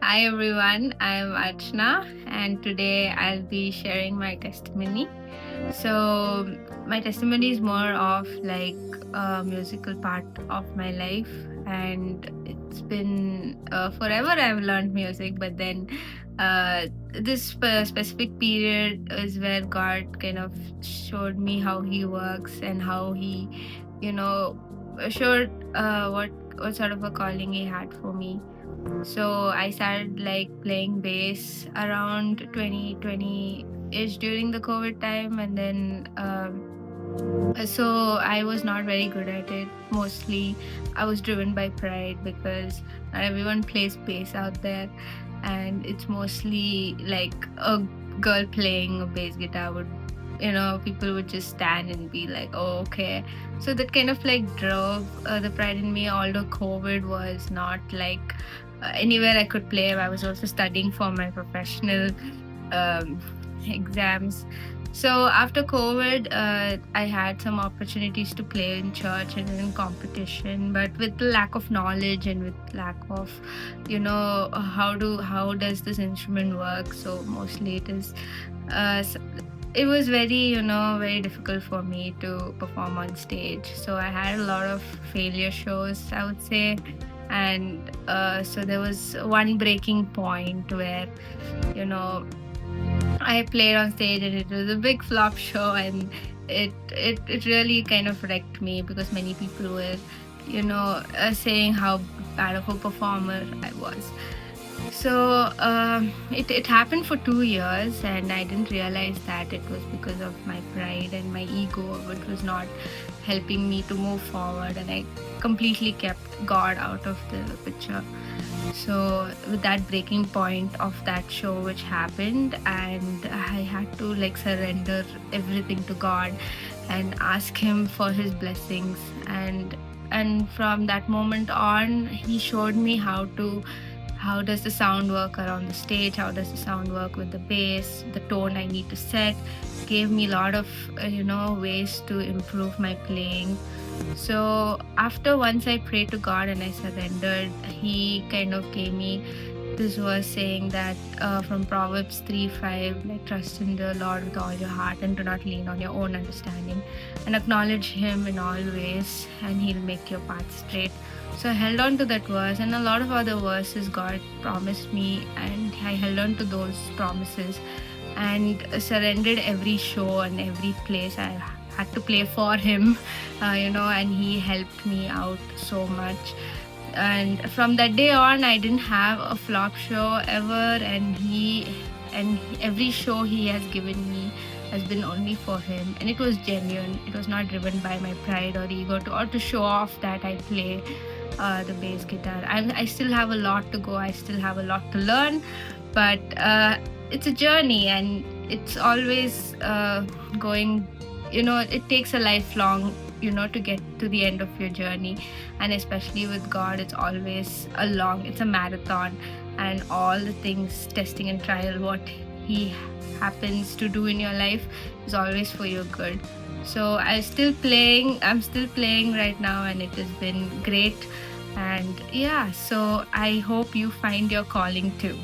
Hi everyone, I'm Archana and today I'll be sharing my testimony. So, my testimony is more of like a musical part of my life, and it's been forever I've learned music, but then this specific period is where God kind of showed me how He works and how He, you know, showed what sort of a calling He had for me. So I started like playing bass around 2020 ish during the COVID time, and then so I was not very good at it. Mostly, I was driven by pride because not everyone plays bass out there, and it's mostly like a girl playing a bass guitar would. People would just stand and be like, "Oh, okay." So that kind of like drove the pride in me. Although COVID was not like anywhere I could play, I was also studying for my professional um, exams. So after COVID, I had some opportunities to play in church and in competition, but with the lack of knowledge and with lack of, how does this instrument work? So mostly it is, uh, s- it was very difficult for me to perform on stage. So I had a lot of failure shows, I would say, and so there was one breaking point where you know I played on stage and it was a big flop show, and it really kind of wrecked me because many people were saying how bad of a performer I was. So it happened for 2 years, and I didn't realize that it was because of my pride and my ego, which was not helping me to move forward, and I completely kept God out of the picture. So with that breaking point of that show which happened, and I had to like surrender everything to God and ask Him for His blessings. And from that moment on, He showed me how does the sound work around the stage, how does the sound work with the bass, the tone I need to set. Gave me a lot of ways to improve my playing. So after once I prayed to God and I surrendered, He kind of gave me this verse saying that from Proverbs 3:5, like trust in the Lord with all your heart and do not lean on your own understanding, and acknowledge Him in all ways, and He'll make your path straight. So I held on to that verse and a lot of other verses God promised me, and I held on to those promises and surrendered every show and every place I had to play for Him, and He helped me out so much. And from that day on, I didn't have a flop show ever, and every show He has given me has been only for Him, and it was genuine. It was not driven by my pride or ego or to show off that I play the bass guitar. I still have a lot to go. I still have a lot to learn, but it's a journey, and it's always going. It takes a lifelong, to get to the end of your journey, and especially with God, it's always it's a marathon, and all the things, testing and trial, what He happens to do in your life is always for your good. So I'm still playing right now, and it has been great. And yeah, so I hope you find your calling too.